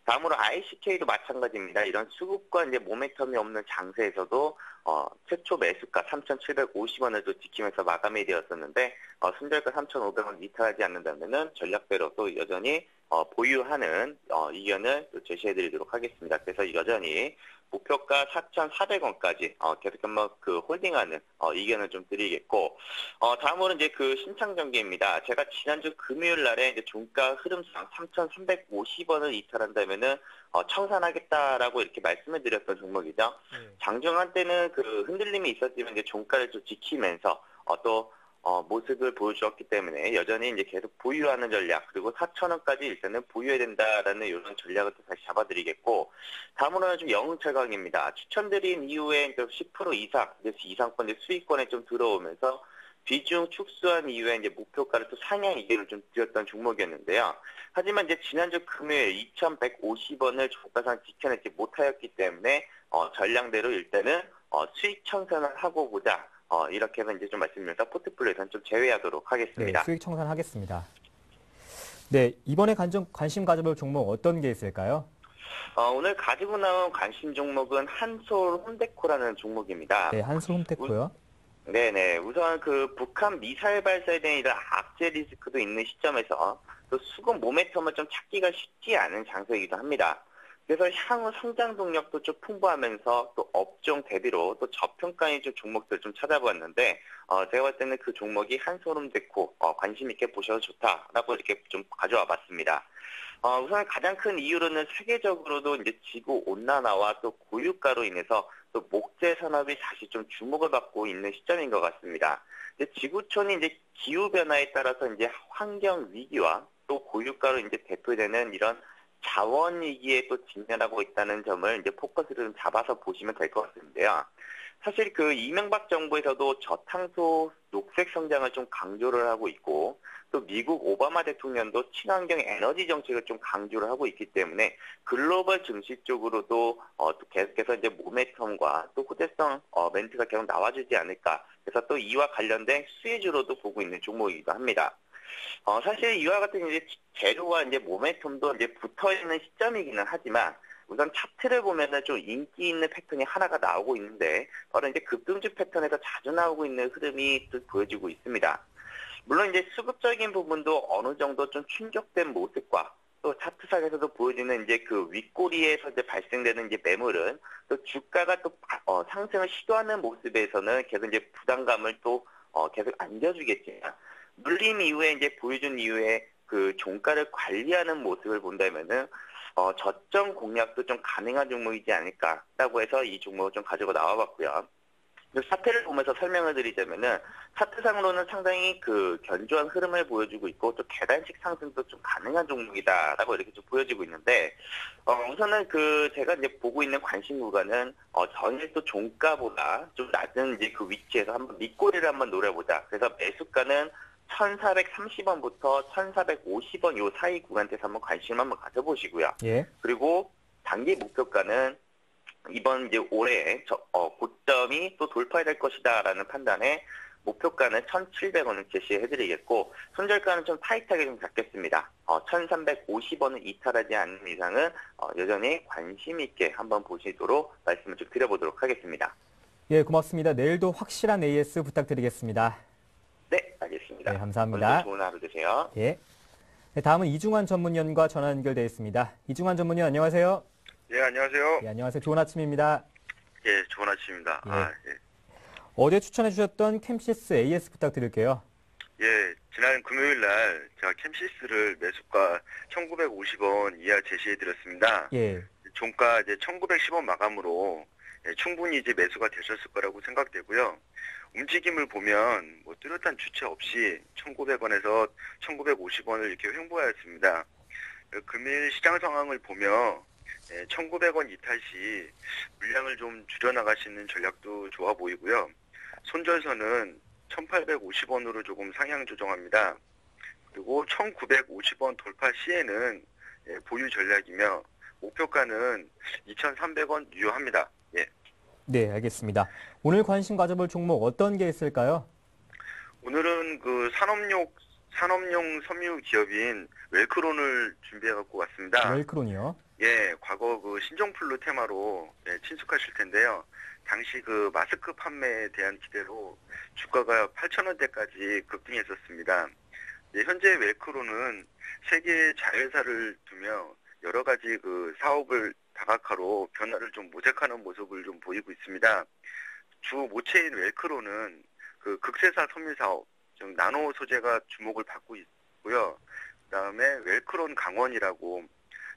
다음으로 ICK도 마찬가지입니다. 이런 수급과 이제 모멘텀이 없는 장세에서도 최초 매수가 3,750원을 또 지키면서 마감이 되었었는데 손절가 3,500원 이탈하지 않는다면은 전략대로 또 여전히 보유하는 이견을 또 제시해드리도록 하겠습니다. 그래서 여전히 목표가 4,400원까지 계속 한번 그 홀딩하는 의견을 좀 드리겠고, 다음으로 이제 그 신창전기입니다. 제가 지난주 금요일 날에 이제 종가 흐름상 3,350원을 이탈한다면은 청산하겠다라고 이렇게 말씀을 드렸던 종목이죠. 장중한 때는 그 흔들림이 있었지만 이제 종가를 좀 지키면서 또 모습을 보여주었기 때문에 여전히 이제 계속 보유하는 전략, 그리고 4,000원까지 일단은 보유해야 된다라는 이런 전략을 또 다시 잡아드리겠고, 다음으로는 좀 영웅철강입니다. 추천드린 이후에 10% 이상, 이상권 이제 수익권에 좀 들어오면서 비중 축소한 이후에 이제 목표가를 또 상향 이견을 좀 드렸던 종목이었는데요. 하지만 이제 지난주 금요일 2,150원을 종가상 지켜내지 못하였기 때문에 전량대로 일단은 수익 청산을 하고 보자. 이렇게 해서 이제 좀 말씀드려서 포트폴리오에서는 좀 제외하도록 하겠습니다. 네, 수익 청산하겠습니다. 네, 이번에 관심 가져볼 종목 어떤 게 있을까요? 오늘 가지고 나온 관심 종목은 한솔 홈데코라는 종목입니다. 네, 한솔홈테크요. 네네. 우선 그 북한 미사일 발사에 대한 이런 악재 리스크도 있는 시점에서 또 수급 모멘텀을 좀 찾기가 쉽지 않은 장소이기도 합니다. 그래서 향후 성장 동력도 좀 풍부하면서 또 업종 대비로 또 저평가인 좀 종목들 좀 찾아봤는데 제가 봤을 때는 그 종목이 한솔홈데코 관심 있게 보셔도 좋다라고 이렇게 좀 가져와 봤습니다. 우선 가장 큰 이유로는 세계적으로도 이제 지구 온난화와 또 고유가로 인해서 또 목재 산업이 다시 좀 주목을 받고 있는 시점인 것 같습니다. 이제 지구촌이 이제 기후 변화에 따라서 이제 환경 위기와 또 고유가로 이제 대표되는 이런 자원 위기에 또 직면하고 있다는 점을 이제 포커스를 좀 잡아서 보시면 될 것 같은데요. 사실 그 이명박 정부에서도 저탄소 녹색 성장을 좀 강조를 하고 있고, 또 미국 오바마 대통령도 친환경 에너지 정책을 좀 강조를 하고 있기 때문에 글로벌 증시 쪽으로도 또 계속해서 이제 모멘텀과 또 호재성 멘트가 계속 나와주지 않을까. 그래서 또 이와 관련된 수혜주로도 보고 있는 종목이기도 합니다. 사실 이와 같은 이제 재료와 이제 모멘텀도 이제 붙어 있는 시점이기는 하지만 우선 차트를 보면은 좀 인기 있는 패턴이 하나가 나오고 있는데 바로 이제 급등주 패턴에서 자주 나오고 있는 흐름이 또 보여지고 있습니다. 물론 이제 수급적인 부분도 어느 정도 좀 충격된 모습과 또 차트상에서도 보여지는 이제 그 윗꼬리에서 이제 발생되는 이제 매물은 또 주가가 또 상승을 시도하는 모습에서는 계속 이제 부담감을 또 계속 안겨주겠지만 물림 이후에 이제 보여준 이후에 그 종가를 관리하는 모습을 본다면은 저점 공략도 좀 가능한 종목이지 않을까라고 해서 이 종목을 좀 가지고 나와봤고요. 사태를 보면서 설명을 드리자면은 차트상으로는 상당히 그 견조한 흐름을 보여주고 있고 또 계단식 상승도 좀 가능한 종목이다라고 이렇게 좀 보여지고 있는데 우선은 그 제가 이제 보고 있는 관심 구간은 전일 또 종가보다 좀 낮은 이제 그 위치에서 한번 밑꼬리를 한번 노려보자. 그래서 매수가는 1,430원부터 1,450원 요 사이 구간대에서 한번 관심 한번 가져보시고요. 예. 그리고 단기 목표가는 이번 이제 올해 고점이 또 돌파될 것이다라는 판단에 목표가는 1,700원을 제시해드리겠고 손절가는 좀 타이트하게 좀 잡겠습니다. 1,350원을 이탈하지 않는 이상은 여전히 관심 있게 한번 보시도록 말씀을 좀 드려보도록 하겠습니다. 예, 고맙습니다. 내일도 확실한 AS 부탁드리겠습니다. 네, 알겠습니다. 네, 감사합니다. 오늘도 좋은 하루 되세요. 예. 네, 다음은 이중환 전문위원과 전화 연결되어 있습니다. 이중환 전문위원 안녕하세요. 예, 안녕하세요. 예, 안녕하세요. 좋은 아침입니다. 예, 좋은 아침입니다. 예. 어제 추천해 주셨던 캠시스 AS 부탁드릴게요. 예, 지난 금요일 날 제가 캠시스를 매수가 1,950원 이하 제시해 드렸습니다. 예. 종가 이제 1,910원 마감으로 충분히 이제 매수가 되셨을 거라고 생각되고요. 움직임을 보면 뭐 뚜렷한 주체 없이 1,900원에서 1,950원을 이렇게 횡보하였습니다. 금일 시장 상황을 보며 1,900원 이탈 시 물량을 좀 줄여나가시는 전략도 좋아 보이고요. 손절선은 1,850원으로 조금 상향 조정합니다. 그리고 1,950원 돌파 시에는 보유 전략이며 목표가는 2,300원 유효합니다. 예. 네, 알겠습니다. 오늘 관심 가져볼 종목 어떤 게 있을까요? 오늘은 그 산업용 섬유 기업인 웰크론을 준비해 갖고 왔습니다. 웰크론이요? 예, 과거 그 신종플루 테마로 친숙하실 텐데요. 당시 그 마스크 판매에 대한 기대로 주가가 8,000원대까지 급등했었습니다. 현재 웰크론은 세계의 자회사를 두며 여러 가지 그 사업을 다각화로 변화를 좀 모색하는 모습을 좀 보이고 있습니다. 주 모체인 웰크론은 그 극세사 섬유 사업, 즉 나노 소재가 주목을 받고 있고요. 그다음에 웰크론 강원이라고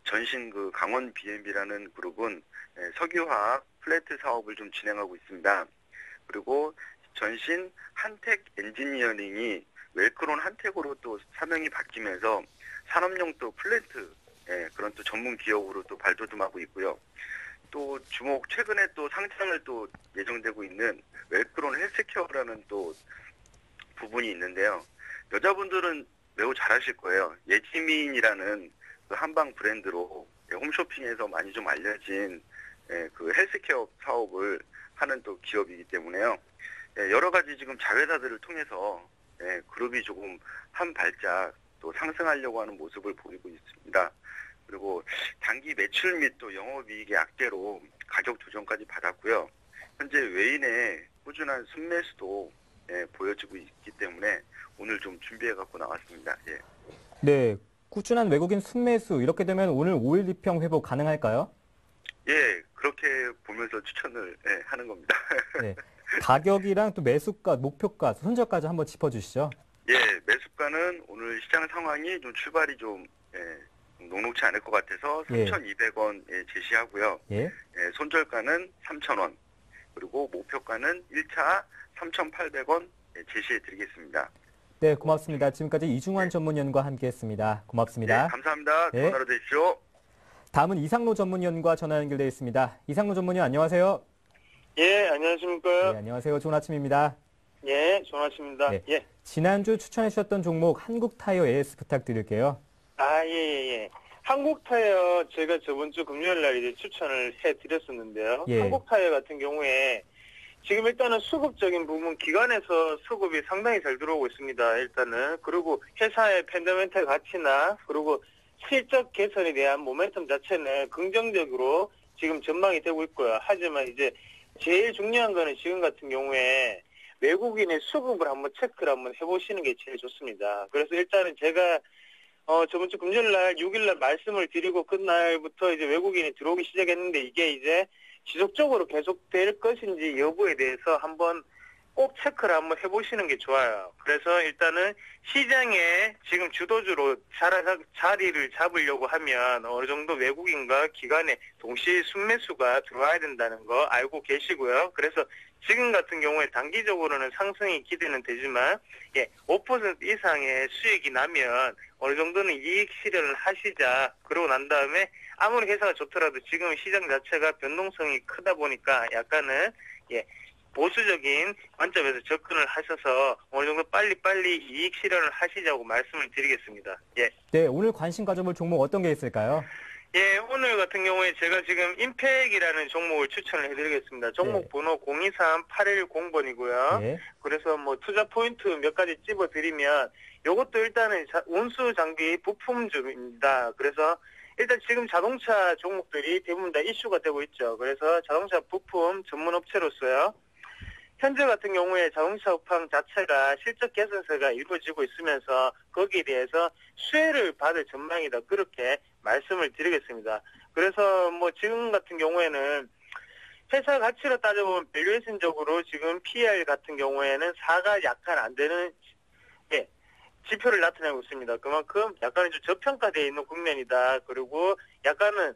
전신 그 강원 B&B라는 그룹은 석유화학 플레트 사업을 좀 진행하고 있습니다. 그리고 전신 한텍 엔지니어링이 웰크론 한텍으로 또 사명이 바뀌면서 산업용 또 플랜트 그런 또 전문 기업으로 또 발돋움하고 있고요. 또 최근에 또 상장을 또 예정되고 있는 웰크론 헬스케어라는 또 부분이 있는데요. 여자분들은 매우 잘 아실 거예요. 예지민이라는 그 한방 브랜드로 홈쇼핑에서 많이 좀 알려진 그 헬스케어 사업을 하는 또 기업이기 때문에요. 여러 가지 지금 자회사들을 통해서 그룹이 조금 한 발짝 또 상승하려고 하는 모습을 보이고 있습니다. 그리고 단기 매출 및 또 영업이익의 악재로 가격 조정까지 받았고요. 현재 외인의 꾸준한 순매수도 보여지고 있기 때문에 오늘 좀 준비해 갖고 나왔습니다. 예. 네, 꾸준한 외국인 순매수 이렇게 되면 오늘 5일 비평 회복 가능할까요? 예, 그렇게 보면서 추천을 하는 겁니다. 네, 가격이랑 또 매수가, 목표가, 손절까지 한번 짚어주시죠. 예, 매수가는 오늘 시장 상황이 좀 출발이 좀 녹록치 않을 것 같아서 3,200원 제시하고요. 예. 손절가는 3,000원, 그리고 목표가는 1차 3,800원 제시해 드리겠습니다. 네, 고맙습니다. 지금까지 이중환 전문위원과 함께했습니다. 고맙습니다. 네, 감사합니다. 좋은 하루 되십시오. 다음은 이상로 전문위원과 전화 연결되어 있습니다. 이상로 전문위원 안녕하세요. 예, 안녕하십니까. 네, 안녕하세요. 좋은 아침입니다. 예, 좋은 아침입니다. 네. 예. 지난주 추천해 주셨던 종목 한국타이어 AS 부탁드릴게요. 예. 한국타이어 제가 저번 주 금요일 날 이제 추천을 해드렸었는데요. 예. 한국타이어 같은 경우에 지금 일단은 수급적인 부분 기관에서 수급이 상당히 잘 들어오고 있습니다. 일단은. 그리고 회사의 펀더멘탈 가치나 그리고 실적 개선에 대한 모멘텀 자체는 긍정적으로 지금 전망이 되고 있고요. 하지만 이제 제일 중요한 거는 지금 같은 경우에 외국인의 수급을 한번 체크를 한번 해보시는 게 제일 좋습니다. 그래서 일단은 제가 저번 주 금요일 날 6일 날 말씀을 드리고 그날부터 이제 외국인이 들어오기 시작했는데 이게 이제 지속적으로 계속될 것인지 여부에 대해서 한번 꼭 체크를 한번 해보시는 게 좋아요. 그래서 일단은 시장에 지금 주도주로 자리를 잡으려고 하면 어느 정도 외국인과 기관의 동시 순매수가 들어와야 된다는 거 알고 계시고요. 그래서 지금 같은 경우에 단기적으로는 상승이 기대는 되지만 5% 이상의 수익이 나면 어느 정도는 이익 실현을 하시자. 그러고 난 다음에 아무리 회사가 좋더라도 지금 시장 자체가 변동성이 크다 보니까 약간은 보수적인 관점에서 접근을 하셔서 어느 정도 빨리빨리 이익 실현을 하시자고 말씀을 드리겠습니다. 예. 네, 오늘 관심 가져볼 종목 어떤 게 있을까요? 예, 오늘 같은 경우에 제가 지금 임팩이라는 종목을 추천을 해드리겠습니다. 종목 번호 023810번이고요. 예. 그래서 뭐 투자 포인트 몇 가지 찝어드리면 요것도 일단은 운수 장비 부품주입니다. 그래서 일단 지금 자동차 종목들이 대부분 다 이슈가 되고 있죠. 그래서 자동차 부품 전문 업체로서요. 현재 같은 경우에 자동차 업황 자체가 실적 개선세가 이루어지고 있으면서 거기에 대해서 수혜를 받을 전망이다. 그렇게 말씀을 드리겠습니다. 그래서 뭐 지금 같은 경우에는 회사 가치로 따져보면 밸류에이션적으로 지금 PER 같은 경우에는 4가 약간 안 되는 지표를 나타내고 있습니다. 그만큼 약간은 좀 저평가되어 있는 국면이다. 그리고 약간은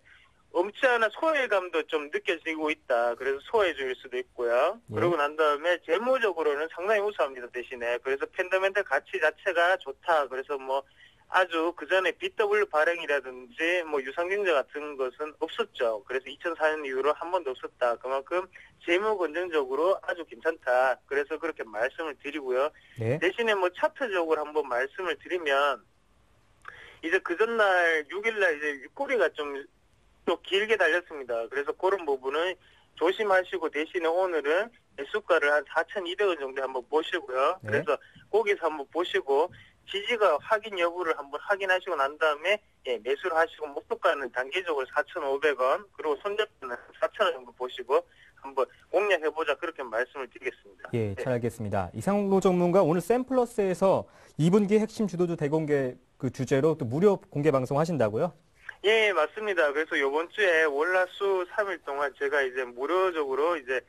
없지 않아 소외감도 좀 느껴지고 있다. 그래서 소외 중일 수도 있고요. 예. 그러고 난 다음에 재무적으로는 상당히 우수합니다. 대신에. 그래서 펀더멘털 가치 자체가 좋다. 그래서 뭐 아주 그 전에 BW 발행이라든지 뭐 유상증자 같은 것은 없었죠. 그래서 2004년 이후로 한 번도 없었다. 그만큼 재무 건전적으로 아주 괜찮다. 그래서 그렇게 말씀을 드리고요. 네. 대신에 뭐 차트적으로 한번 말씀을 드리면 이제 그 전날 6일날 이제 윗꼬리가 좀 또 길게 달렸습니다. 그래서 그런 부분은 조심하시고 대신에 오늘은 매수가를 한 4,200원 정도 한번 보시고요. 네. 그래서 거기서 한번 보시고 지지가 확인 여부를 한번 확인하시고 난 다음에 매수를 하시고 목표가는 단기적으로 4,500원 그리고 손절가는 4,000원 정도 보시고 한번 공략해보자 그렇게 말씀을 드리겠습니다. 예, 잘 알겠습니다. 이상로 전문가 오늘 샘플러스에서 2분기 핵심 주도주 대공개 그 주제로 또 무료 공개 방송 하신다고요? 예, 맞습니다. 그래서 이번 주에 월화수 3일 동안 제가 이제 무료적으로 이제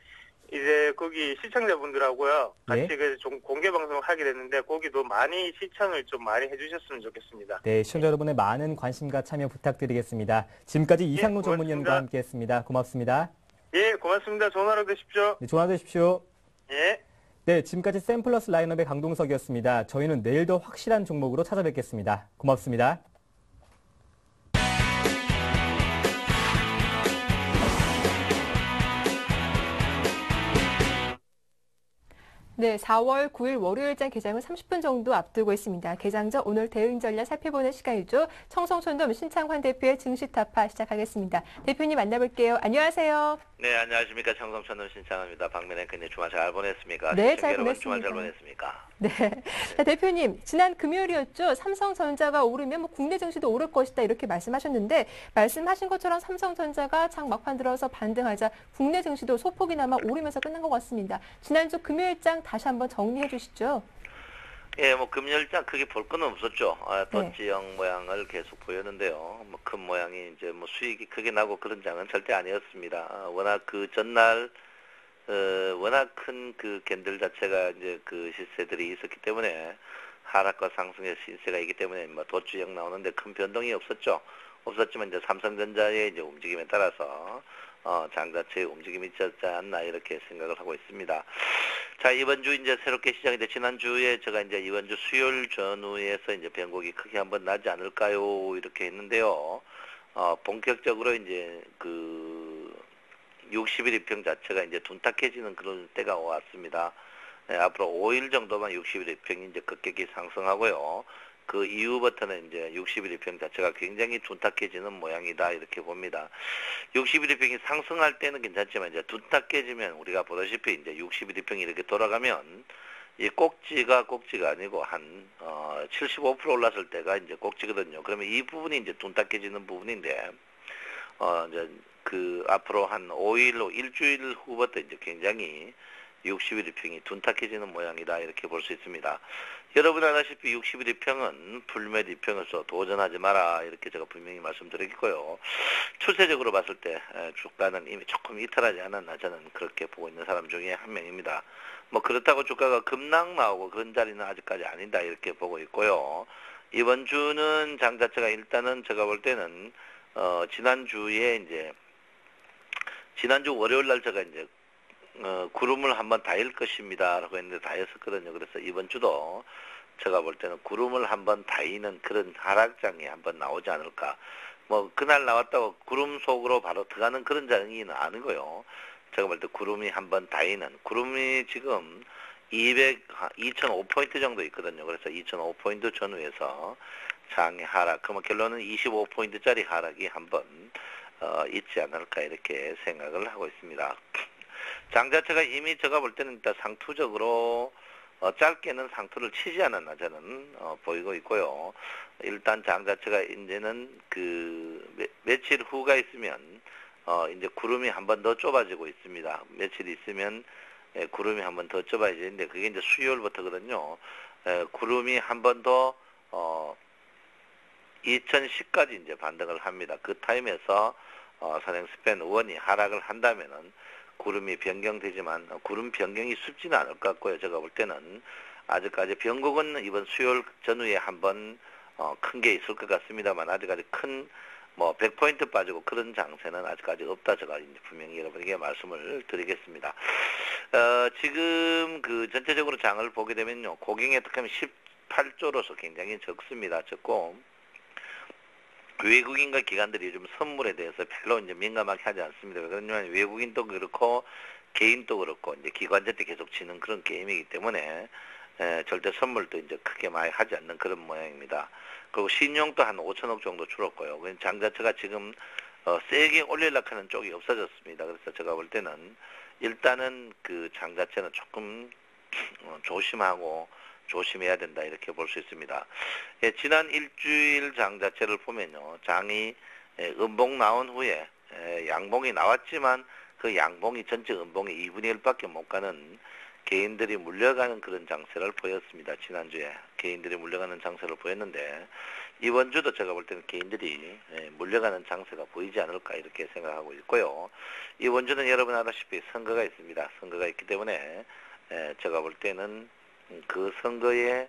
거기 시청자분들하고요. 같이 예. 그래서 좀 공개 방송을 하게 됐는데 거기도 많이 시청을 좀 많이 해주셨으면 좋겠습니다. 네, 시청자 여러분의 많은 관심과 참여 부탁드리겠습니다. 지금까지 이상로 고맙습니다. 전문위원과 함께했습니다. 고맙습니다. 예, 고맙습니다. 좋은 하루 되십시오. 네, 좋은 하루 되십시오. 예. 네, 지금까지 샘플러스 라인업의 강동석이었습니다. 저희는 내일 더 확실한 종목으로 찾아뵙겠습니다. 고맙습니다. 네, 4월 9일 월요일장 개장을 30분 정도 앞두고 있습니다. 개장 전 오늘 대응 전략 살펴보는 시간이죠. 청송촌돔 신창환 대표의 증시 타파 시작하겠습니다. 대표님 만나볼게요. 안녕하세요. 네, 안녕하십니까. 청송촌돔 신창환입니다. 박민혜 께님 주말 잘 보냈습니까? 네, 시청자 잘 여러분 보냈습니다. 주말 잘 보냈습니까? 네. 자, 대표님, 지난 금요일이었죠. 삼성전자가 오르면 뭐 국내 증시도 오를 것이다 이렇게 말씀하셨는데 말씀하신 것처럼 삼성전자가 장 막판 들어서 반등하자 국내 증시도 소폭이나마 오르면서 끝난 것 같습니다. 지난주 금요일장 다시 한번 정리해 주시죠. 예, 뭐 금요일장 크게 볼 건 없었죠. 덧지형 모양을 계속 보였는데요. 뭐 큰 모양이 이제 뭐 수익이 크게 나고 그런 장은 절대 아니었습니다. 워낙 그 전날 워낙 큰 그 캔들 자체가 이제 그 시세들이 있었기 때문에 하락과 상승의 시세가 있기 때문에 뭐 덧주형 나오는데 큰 변동이 없었지만 이제 삼성전자의 이제 움직임에 따라서 장 자체의 움직임이 있지 않나 이렇게 생각을 하고 있습니다. 자, 이번 주 이제 새롭게 시작이 돼 지난주에 제가 이제 이번 주 수요일 전후에서 이제 변곡이 크게 한번 나지 않을까요? 이렇게 했는데요. 본격적으로 이제 그 60일 이평 자체가 이제 둔탁해지는 그런 때가 왔습니다. 네, 앞으로 5일 정도만 60일 이평이 이제 급격히 상승하고요. 그 이후부터는 이제 60일 이평 자체가 굉장히 둔탁해지는 모양이다 이렇게 봅니다. 60일 이평이 상승할 때는 괜찮지만 이제 둔탁해지면 우리가 보다시피 이제 60일 이평이 이렇게 돌아가면 이 꼭지가 아니고 한 75% 올랐을 때가 이제 꼭지거든요. 그러면 이 부분이 이제 둔탁해지는 부분인데 이제 그 앞으로 한 5일, 일주일 후부터 이제 굉장히 60일 이평이 둔탁해지는 모양이다 이렇게 볼 수 있습니다. 여러분 아다시피 60일 이평은 불매도 이평에서 도전하지 마라 이렇게 제가 분명히 말씀드리겠고요. 추세적으로 봤을 때 주가는 이미 조금 이탈하지 않았나 저는 그렇게 보고 있는 사람 중에 한 명입니다. 뭐 그렇다고 주가가 급락 나오고 그런 자리는 아직까지 아니다 이렇게 보고 있고요. 이번 주는 장 자체가 일단은 제가 볼 때는 지난주 월요일 날 제가 이제 구름을 한번 다일 것입니다 라고 했는데 다였었거든요. 그래서 이번 주도 제가 볼 때는 구름을 한번 다이는 그런 하락장이 한번 나오지 않을까. 뭐 그날 나왔다고 구름 속으로 바로 들어가는 그런 장이는 아니고요. 제가 볼 때 구름이 한번 다이는 구름이 지금 2005포인트 정도 있거든요. 그래서 2005포인트 전후에서 장의 하락, 그러면 결론은 25포인트짜리 하락이 한번 있지 않을까 이렇게 생각을 하고 있습니다. 장 자체가 이미 제가 볼 때는 일단 상투적으로 짧게는 상투를 치지 않았나 저는 보이고 있고요. 일단 장 자체가 이제는 그 며칠 후가 있으면 이제 구름이 한 번 더 좁아지고 있습니다. 며칠 있으면 구름이 한 번 더 좁아지는데 그게 이제 수요일부터거든요. 구름이 한 번 더 2010까지 이제 반등을 합니다. 그 타임에서 선행 스팬 1이 하락을 한다면은 구름이 변경되지만 구름 변경이 쉽지는 않을 것 같고요. 제가 볼 때는 아직까지 변곡은 이번 수요일 전후에 한번 큰 게 있을 것 같습니다만 아직까지 큰 뭐 100포인트 빠지고 그런 장세는 아직까지 없다. 제가 이제 분명히 여러분에게 말씀을 드리겠습니다. 지금 그 전체적으로 장을 보게 되면요. 고경에 특하면 18조로서 굉장히 적습니다. 적고 외국인과 기관들이 요즘 선물에 대해서 별로 이제 민감하게 하지 않습니다. 왜냐하면 외국인도 그렇고 개인도 그렇고 이제 기관한테 계속 치는 그런 게임이기 때문에 절대 선물도 이제 크게 많이 하지 않는 그런 모양입니다. 그리고 신용도 한 5천억 정도 줄었고요. 장 자체가 지금 세게 올리려고 하는 쪽이 없어졌습니다. 그래서 제가 볼 때는 일단은 그 장 자체는 조금 조심하고 조심해야 된다 이렇게 볼 수 있습니다. 지난 일주일 장 자체를 보면요. 장이 음봉 나온 후에 양봉이 나왔지만 그 양봉이 전체 음봉의 2분의 1밖에 못 가는 개인들이 물려가는 그런 장세를 보였습니다. 지난주에 개인들이 물려가는 장세를 보였는데 이번 주도 제가 볼 때는 개인들이 물려가는 장세가 보이지 않을까 이렇게 생각하고 있고요. 이번 주는 여러분 아다시피 선거가 있습니다. 선거가 있기 때문에 제가 볼 때는 그 선거에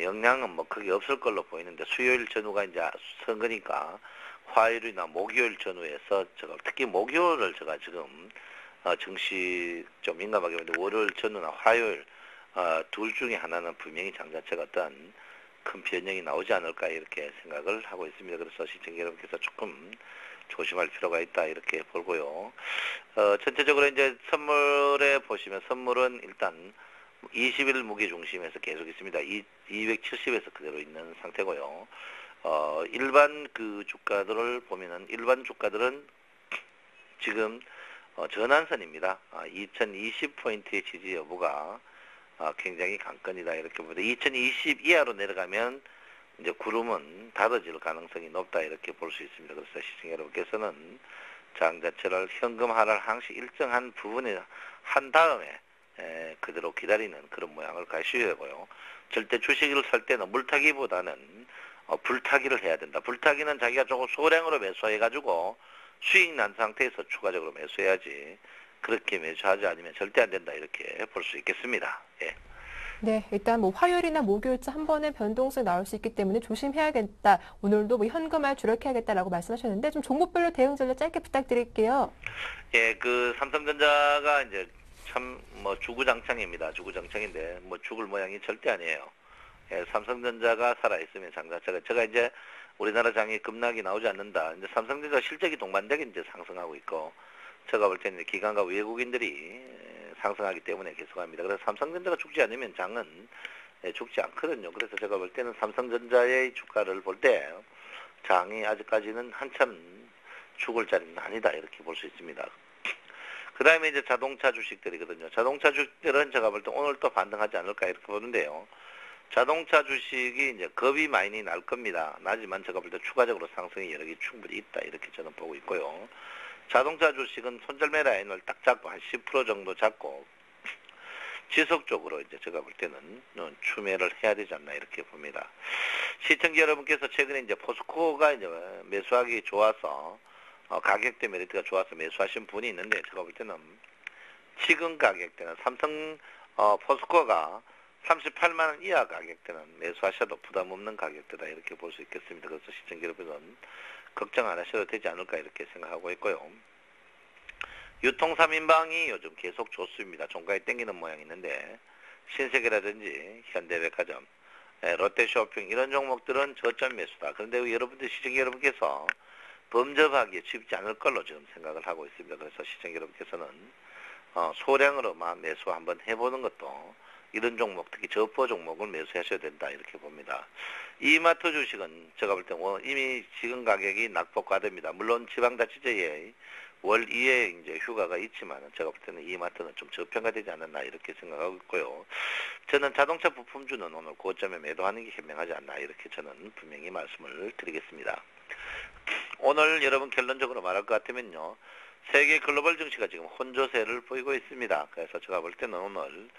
영향은 뭐 크게 없을 걸로 보이는데 수요일 전후가 이제 선거니까 화요일이나 목요일 전후에서 제가 특히 목요일을 제가 지금 증시 좀 민감하게 보는데 월요일 전후나 화요일 둘 중에 하나는 분명히 장 자체가 어떤 큰 변형이 나오지 않을까 이렇게 생각을 하고 있습니다. 그래서 시청자 여러분께서 조금 조심할 필요가 있다 이렇게 보고요. 전체적으로 이제 선물에 보시면 선물은 일단 20일 무게 중심에서 계속 있습니다. 270에서 그대로 있는 상태고요. 일반 그 주가들을 보면은 일반 주가들은 지금 전환선입니다. 2020포인트의 지지 여부가 굉장히 관건이다 이렇게 봅니다. 2020 이하로 내려가면 이제 구름은 닫아질 가능성이 높다 이렇게 볼 수 있습니다. 그래서 시청 여러분께서는 장 자체를 현금 하락 항시 일정한 부분에 한 다음에 그대로 기다리는 그런 모양을 가셔야 되고요. 절대 주식을 살 때는 물타기보다는 불타기를 해야 된다. 불타기는 자기가 조금 소량으로 매수해가지고 수익 난 상태에서 추가적으로 매수해야지 그렇게 매수하지 않으면 절대 안 된다 이렇게 볼 수 있겠습니다. 예. 네, 일단 뭐 화요일이나 목요일쯤 한 번의 변동성이 나올 수 있기 때문에 조심해야겠다. 오늘도 뭐 현금을 주력해야겠다라고 말씀하셨는데 좀 종목별로 대응 전략 짧게 부탁드릴게요. 예, 그 삼성전자가 이제 참 뭐 주구장창입니다. 주구장창인데 뭐 죽을 모양이 절대 아니에요. 예, 삼성전자가 살아있으면 장 자체가 제가 이제 우리나라 장이 급락이 나오지 않는다. 이제 삼성전자 실적이 동반되게 이제 상승하고 있고 제가 볼 때는 기관과 외국인들이 상승하기 때문에 계속합니다. 그래서 삼성전자가 죽지 않으면 장은 죽지 않거든요. 그래서 제가 볼 때는 삼성전자의 주가를 볼 때 장이 아직까지는 한참 죽을 자리는 아니다 이렇게 볼 수 있습니다. 그 다음에 이제 자동차 주식들이거든요. 자동차 주식들은 제가 볼 때 오늘 또 반등하지 않을까 이렇게 보는데요. 자동차 주식이 이제 겁이 많이 날 겁니다. 나지만 제가 볼 때 추가적으로 상승의 여력이 충분히 있다 이렇게 저는 보고 있고요. 자동차 주식은 손절매 라인을 딱 잡고 한 10% 정도 잡고 지속적으로 이제 제가 볼 때는 추매를 해야 되지 않나 이렇게 봅니다. 시청자 여러분께서 최근에 이제 포스코가 이제 매수하기 좋아서 가격대 메리트가 좋아서 매수하신 분이 있는데 제가 볼 때는 지금 가격대는 삼성 포스코가 38만 원 이하 가격대는 매수하셔도 부담 없는 가격대다 이렇게 볼 수 있겠습니다. 그래서 시청자 여러분은 걱정 안 하셔도 되지 않을까 이렇게 생각하고 있고요. 유통 3인방이 요즘 계속 좋습니다. 종가에 땡기는 모양이 있는데 신세계라든지 현대백화점, 롯데쇼핑 이런 종목들은 저점 매수다. 그런데 여러분들 시청자 여러분께서 범접하기에 쉽지 않을 걸로 지금 생각을 하고 있습니다. 그래서 시청자 여러분께서는 소량으로만 매수 한번 해보는 것도 이런 종목, 특히 저포 종목을 매수하셔야 된다 이렇게 봅니다. 이마트 주식은 제가 볼 때 이미 지금 가격이 낙폭과됩니다. 물론 지방자치제의 월 2회 이제 휴가가 있지만 제가 볼 때는 이마트는 좀 저평가되지 않았나 이렇게 생각하고 있고요. 저는 자동차 부품주는 오늘 고점에 매도하는 게 현명하지 않나 이렇게 저는 분명히 말씀을 드리겠습니다. 오늘 여러분 결론적으로 말할 것 같으면요. 세계 글로벌 증시가 지금 혼조세를 보이고 있습니다. 그래서 제가 볼 때는 오늘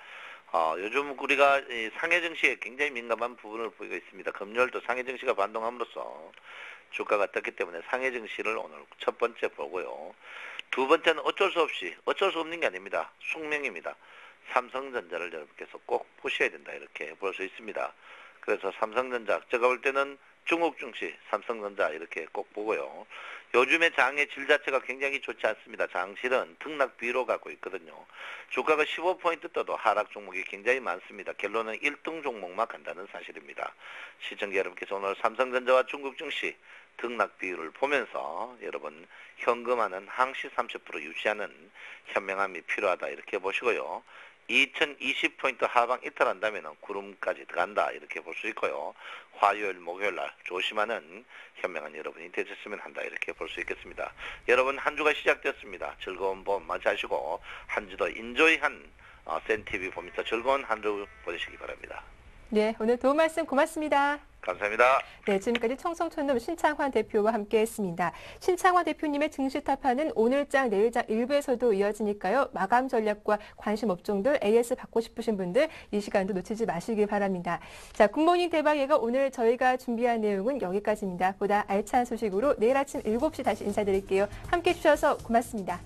요즘 우리가 상해 증시에 굉장히 민감한 부분을 보이고 있습니다. 금요일도 상해 증시가 반동함으로써 주가가 떴기 때문에 상해 증시를 오늘 첫 번째 보고요. 두 번째는 어쩔 수 없는 게 아닙니다. 숙명입니다. 삼성전자를 여러분께서 꼭 보셔야 된다 이렇게 볼 수 있습니다. 그래서 삼성전자 제가 볼 때는 중국 증시, 삼성전자 이렇게 꼭 보고요. 요즘의 장의 질 자체가 굉장히 좋지 않습니다. 장실은 등락 비로 가고 있거든요. 주가가 15포인트 떠도 하락 종목이 굉장히 많습니다. 결론은 1등 종목만 간다는 사실입니다. 시청자 여러분께서 오늘 삼성전자와 중국 증시 등락 비율을 보면서 여러분 현금화는 항시 30% 유지하는 현명함이 필요하다 이렇게 보시고요. 2020포인트 하방 이탈한다면 구름까지 들어간다 이렇게 볼 수 있고요. 화요일, 목요일 날 조심하는 현명한 여러분이 되셨으면 한다 이렇게 볼 수 있겠습니다. 여러분 한 주가 시작됐습니다. 즐거운 봄 맞이하시고 한 주도 인조이한 센TV 보면서 즐거운 한 주 보내시기 바랍니다. 네, 오늘 도움 말씀 고맙습니다. 감사합니다. 네, 지금까지 청성촌놈 신창환 대표와 함께했습니다. 신창환 대표님의 증시 타파는 오늘장, 내일장 일부에서도 이어지니까요. 마감 전략과 관심 업종들 AS 받고 싶으신 분들 이 시간도 놓치지 마시기 바랍니다. 자, 굿모닝 대박예가 오늘 저희가 준비한 내용은 여기까지입니다. 보다 알찬 소식으로 내일 아침 7시 다시 인사드릴게요. 함께해 주셔서 고맙습니다.